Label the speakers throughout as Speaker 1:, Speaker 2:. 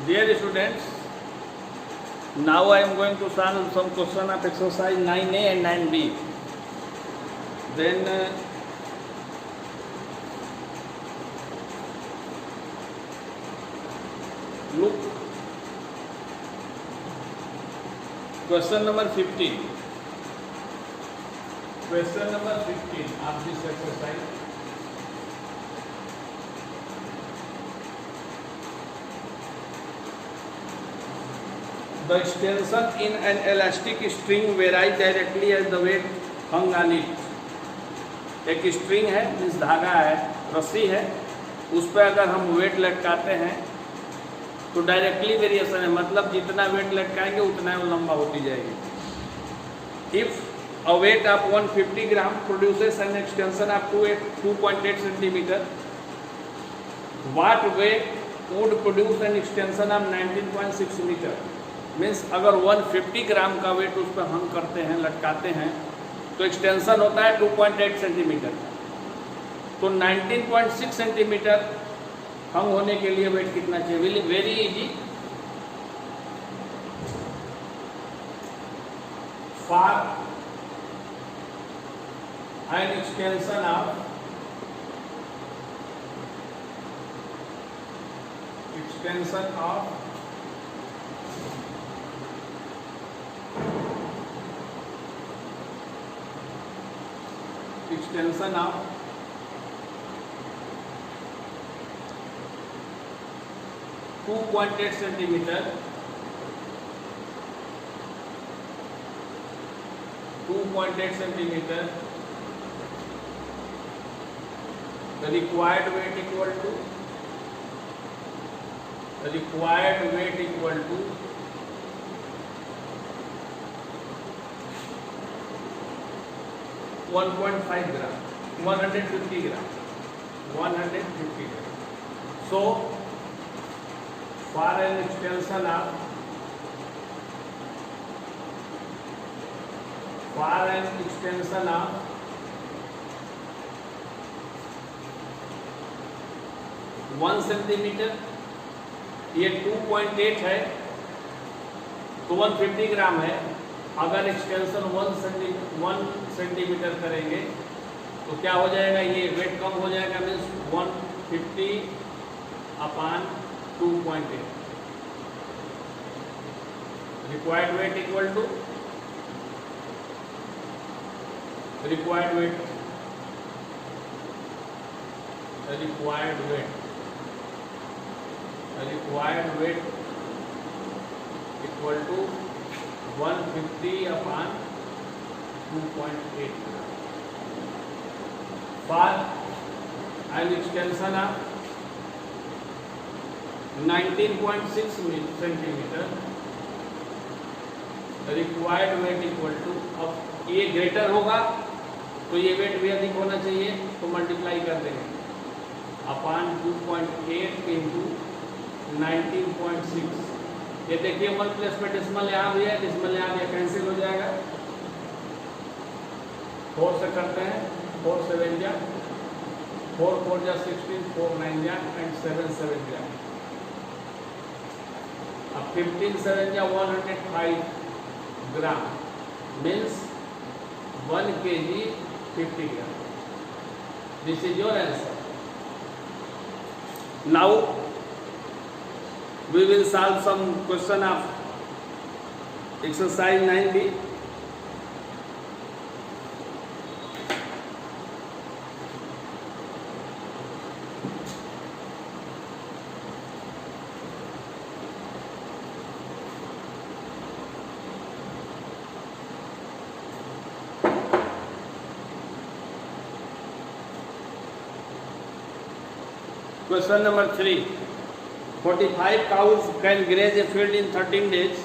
Speaker 1: Dear students, now I am going to solve some question of exercise 9A and 9B. Then look, question number 15. Question number 15 of this exercise. The extension in an elastic string varies directly as the weight hung on it. एक string है, means धागा है, रस्सी है, उस पर अगर हम वेट लटकाते हैं तो डायरेक्टली वेरिएशन है, मतलब जितना वेट लटकाएंगे उतना वो लंबा होती जाएगी. If a weight of 150 gram produces an extension of 2.8 centimetre, what weight would produce an extension of 19.6 metre. Means अगर 150 ग्राम का वेट उस पर हम करते हैं, लटकाते हैं, तो एक्सटेंशन होता है 2.8 सेंटीमीटर. तो 19.6 सेंटीमीटर हम होने के लिए वेट कितना चाहिए? Very easy. For an extension of extension of 2.8 centimeter, 2.8 centimeter, the required weight equal to 1.5 gram, 150 gram. So, for an extension of 1 centimetre, ये 2.8 है तो 150 ग्राम है. अगर एक्सटेंशन 1 सेंटीमीटर करेंगे तो क्या हो जाएगा? ये वेट कम हो जाएगा, means 150 upon 2.8. Required weight equal to required weight equal to 150 upon 2.8 for an extension of 19.6 centimeter. The required weight equal to, अब ये ग्रेटर होगा तो ये वेट भी अधिक होना चाहिए, तो मल्टीप्लाई कर देंगे अपॉन 2.8 इंटू 19.6. ये देखिए 1 प्लस में डिस्मल यहाँ भी है, डिस्मल यहाँ भी कैंसिल हो जाएगा. 4 से करते हैं, 4 7 जा, 4 4 जा 16, 4 9 जा एंड 7 7 जा. अब 15 7 जा 105 gram, means 1 kg 50 gram. This is your answer. Now we will solve some question of exercise 9B. Question number 3. 45 cows can graze a field in 13 days.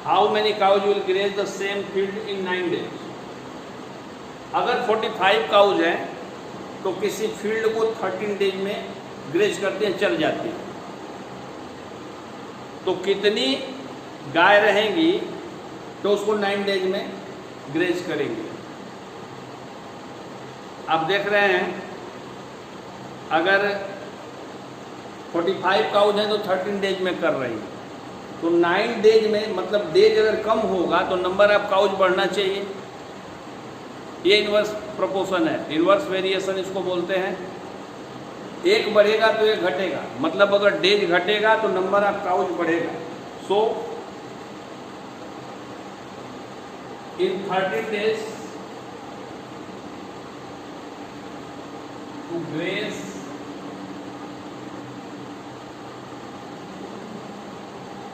Speaker 1: How many cows will graze the same field in 9 days? अगर 45 cause हैं तो किसी field को 13 days में graze करते हैं, चल जाती है, तो कितनी गाय रहेंगी तो उसको 9 डेज में ग्रेज करेंगे. आप देख रहे हैं अगर 45 काउज हैं तो 13 डेज में कर रही हैं, तो 9 डेज में, मतलब डेज अगर कम होगा तो नंबर ऑफ काउज बढ़ना चाहिए। ये इन्वर्स प्रोपोर्शन है, इन्वर्स वेरिएशन इसको बोलते हैं। एक बढ़ेगा तो एक घटेगा, मतलब अगर डेज घटेगा तो नंबर ऑफ काउज बढ़ेगा। सो इन 30 days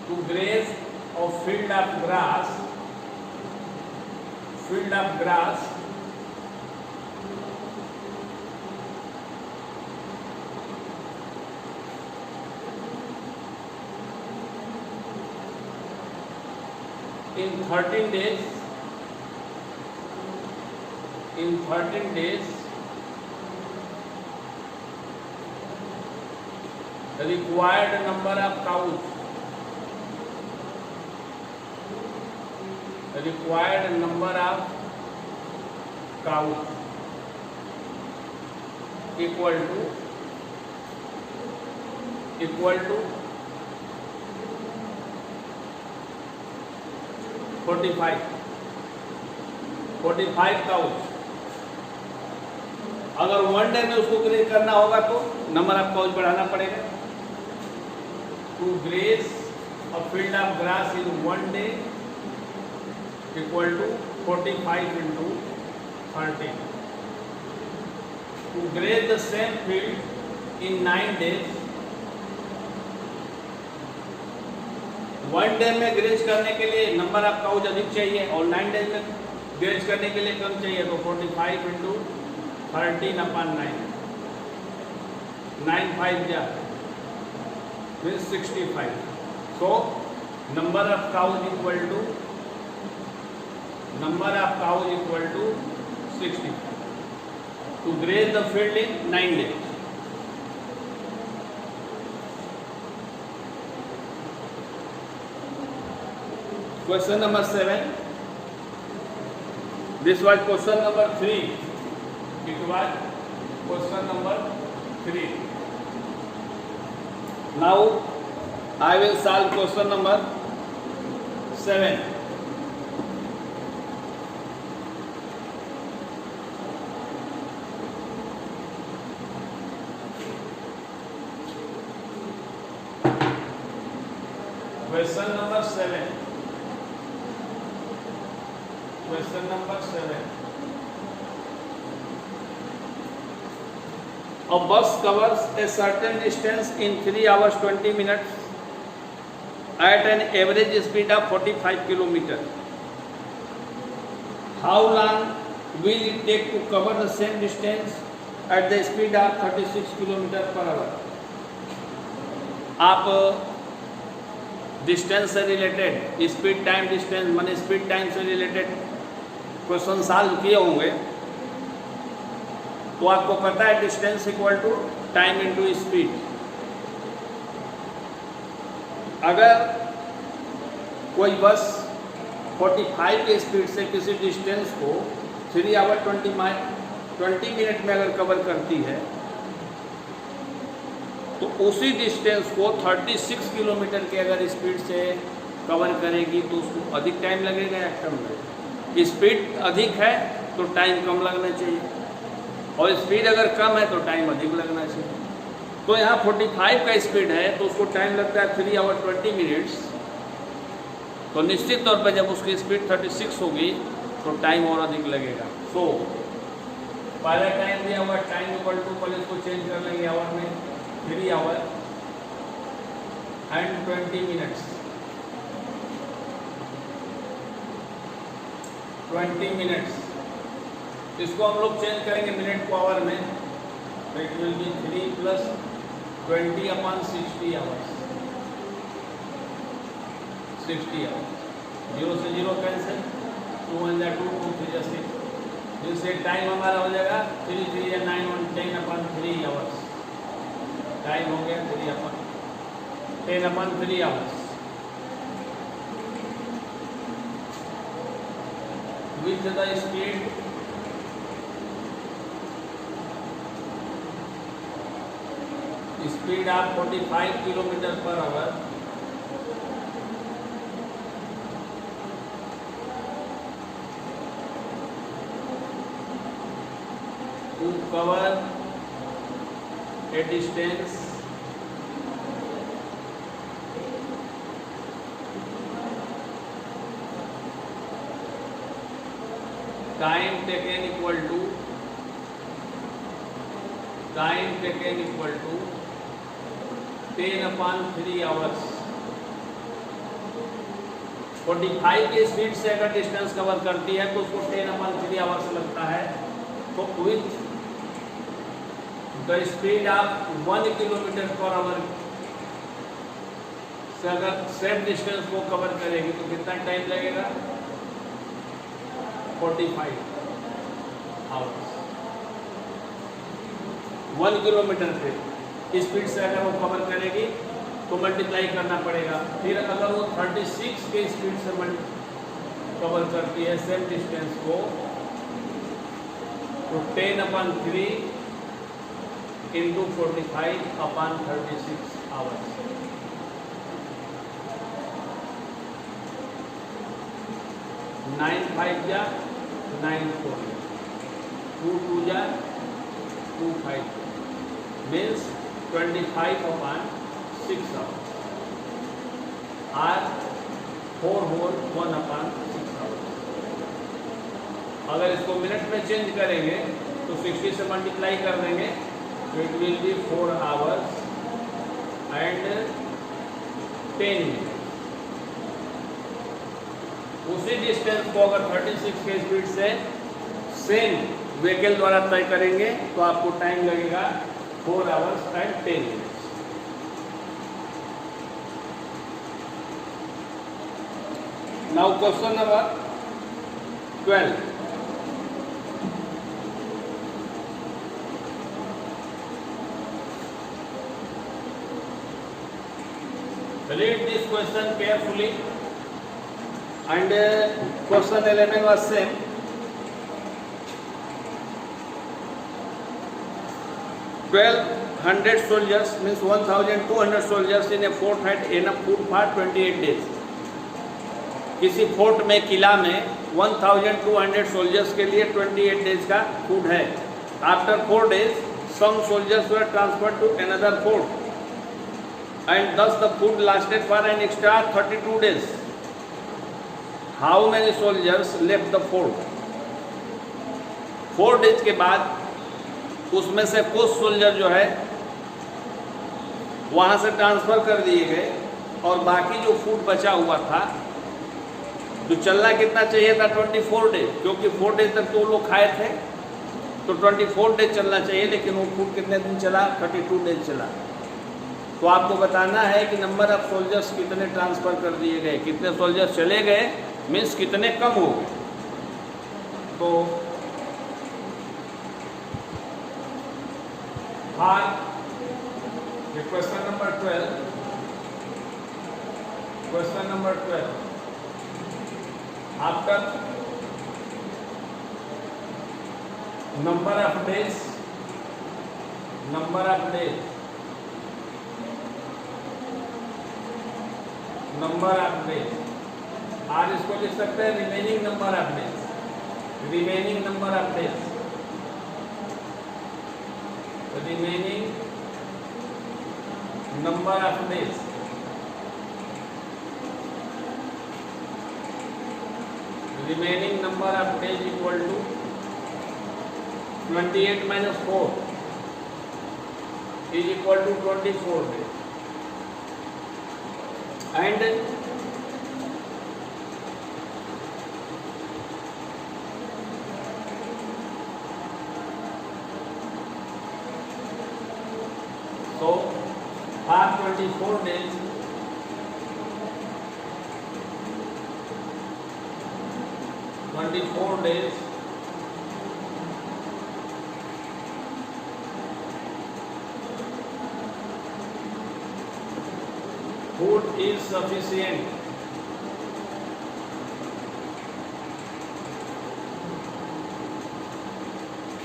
Speaker 1: to graze a field of grass, in 13 days the required number of cows equal to 45 cows. अगर 1 डे में उसको ग्रेज करना होगा तो नंबर ऑफ काउज बढ़ाना पड़ेगा। To graze a field of grass in 1 day equal to 45 into 13। To graze the same field in 9 days, 1 day में graze करने के लिए नंबर ऑफ काउज अधिक चाहिए और 9 डेज में ग्रेज करने के लिए कम चाहिए। तो 45 into 13/9, 9 5 जा means 65। So number of cows equal to 65 to graze the field in 9 days। Question number 7. This was question number 3. It was question number 3. Now I will solve question number 7. Question number 7. A bus covers a certain distance in 3 hours 20 minutes at an average speed of 45 km. How long will it take to cover the same distance at the speed of 36 km/h? आप distance से related, speed time distance माने speed time से related question solve किए होंगे तो आपको पता है distance equal to time into speed. अगर कोई बस 45 के स्पीड से किसी डिस्टेंस को 3 आवर 20 मिनट में अगर कवर करती है तो उसी डिस्टेंस को 36 किलोमीटर के अगर स्पीड से कवर करेगी तो उसको अधिक टाइम लगेगा या कम लगेगा? स्पीड अधिक है तो टाइम कम लगना चाहिए और स्पीड अगर कम है तो टाइम अधिक लगना चाहिए। तो यहाँ 45 का स्पीड है तो उसको टाइम लगता है 3 आवर 20 मिनट्स। तो निश्चित तौर पर जब उसकी स्पीड 36 होगी तो टाइम और अधिक लगेगा। सो पहला टाइम दिया हुआ टाइम इक्वल टू, पहले इसको चेंज कर लेंगे आवर में, 3 आवर एंड 20 मिनट्स, 20 मिनट्स। इसको हम लोग चेंज करेंगे मिनट को आवर में, तो it will be 3 + 20/60 hours, 60 hours. 0 से 0 कैंसिल, 2 × 2, 2 × 3 = 6। जिससे टाइम हमारा हो जाएगा 3 × 3 = 9, 10/3 आवर्स। टाइम हो गया 10/3 hours. With the speed of 45 km/h to cover a distance time taken equal to 10/3 hours। 45 के स्पीड से अगर डिस्टेंस कवर करती है तो उसको 10/3 आवर्स लगता है। तो with the speed of 1 kilometre per hour से अगर सेम डिस्टेंस को कवर करेगी तो कितना टाइम लगेगा? 45 आवर्स। 1 किलोमीटर पे स्पीड से अगर वो कवर करेगी तो मल्टीप्लाई करना पड़ेगा। फिर अगर वो 36 के स्पीड से कवर करती है सेम डिस्टेंस को तो 10/3 इंटू 45/36 आवर्स। 9 5 जा 9 4 2 2 जा 2 5 मीन्स 25/6 hours और 4 होल 1/6 hours। अगर इसको मिनट में चेंज करेंगे तो 60 से मल्टीप्लाई कर देंगे तो it will be 4 hours and 10 minutes। उसी डिस्टेंस को अगर 36 के स्पीड से सेम व्हीकल द्वारा तय करेंगे तो आपको टाइम लगेगा 4 hours and 10 minutes। Now question number 12. Read this question carefully and question 11 was same. 1200 soldiers means 1200 soldiers in a fort had enough food for 28 days. किसी फोर्ट में किला में 1200 सोल्जर्स के लिए 28 डेज का फूड है। After 4 days some soldiers were transferred to another fort and thus the food lasted for an extra 32 days. How many soldiers left the fort? 4 days के बाद उसमें से कुछ सोल्जर जो है वहाँ से ट्रांसफ़र कर दिए गए और बाकी जो फूड बचा हुआ था जो चलना कितना चाहिए था 24 डेज, क्योंकि 4 डेज तक तो वो लोग खाए थे तो 24 डेज चलना चाहिए, लेकिन वो फूड कितने दिन चला? 32 डेज चला। तो आपको बताना है कि नंबर ऑफ सोल्जर्स कितने ट्रांसफ़र कर दिए गए, कितने सोल्जर्स चले गए मीन्स कितने कम हो गए। तो question number 12 after number of days और इसको लिख सकते हैं remaining number of days. Remaining number of days remaining number of days equal to 28 minus 4 is equal to 24 days and so for 24 days food is sufficient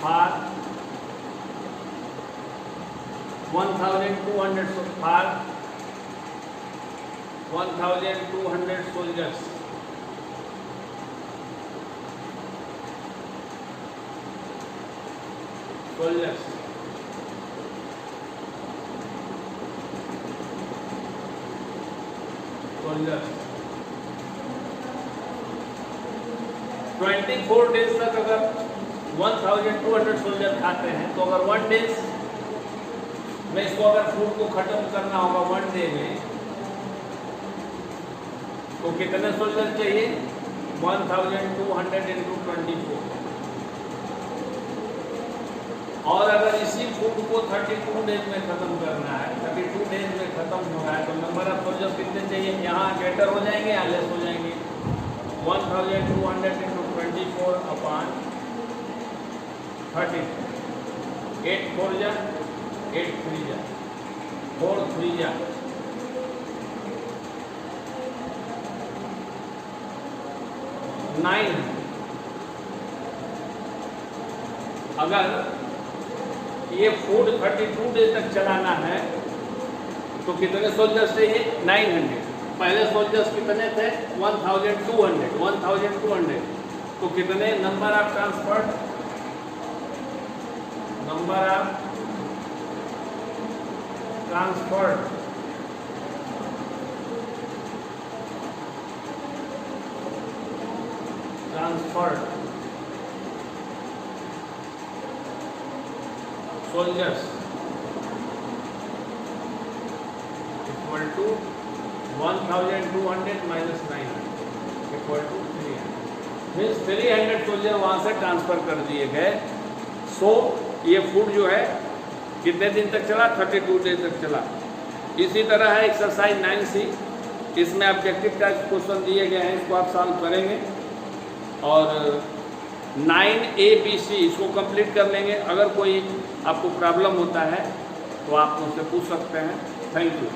Speaker 1: for 1,200 soldiers soldiers. Soldiers 24 days तक अगर 1200 soldier खाते हैं तो अगर 1 days में इसको अगर food को खत्म करना होगा 1 डे में तो कितने सोल्जर चाहिए? 1200 इंटू 24। और अगर इसी फूड को 32 डेज में खत्म करना है, 32 डेज में खत्म हो रहा है तो नंबर ऑफ सोल्जर कितने चाहिए? यहाँ ग्रेटर हो जाएंगे या लेस हो जाएंगे? 1200 इंटू 24 अपॉन 30। 8 4 जा 8 3 जा 4 3 जा 9। अगर ये फूड 32 डेज तक चलाना है तो कितने सोल्जर्स चाहिए? 900। पहले सोल्जर्स कितने थे? 1200। तो कितने number of transfer? Number of transfer soldiers equal to 1200 minus 900 equal to 300। Means 300 soldier वहाँ से ट्रांसफर कर दिए गए। सो ये फूड जो है कितने दिन तक चला? 32 डेज तक चला। इसी तरह है एक्सरसाइज 9C, इसमें ऑब्जेक्टिव टाइप क्वेश्चन दिए गए हैं, इसको आप सॉल्व करेंगे और 9ABC इसको कंप्लीट कर लेंगे। अगर कोई आपको प्रॉब्लम होता है तो आप मुझसे पूछ सकते हैं। Thank you.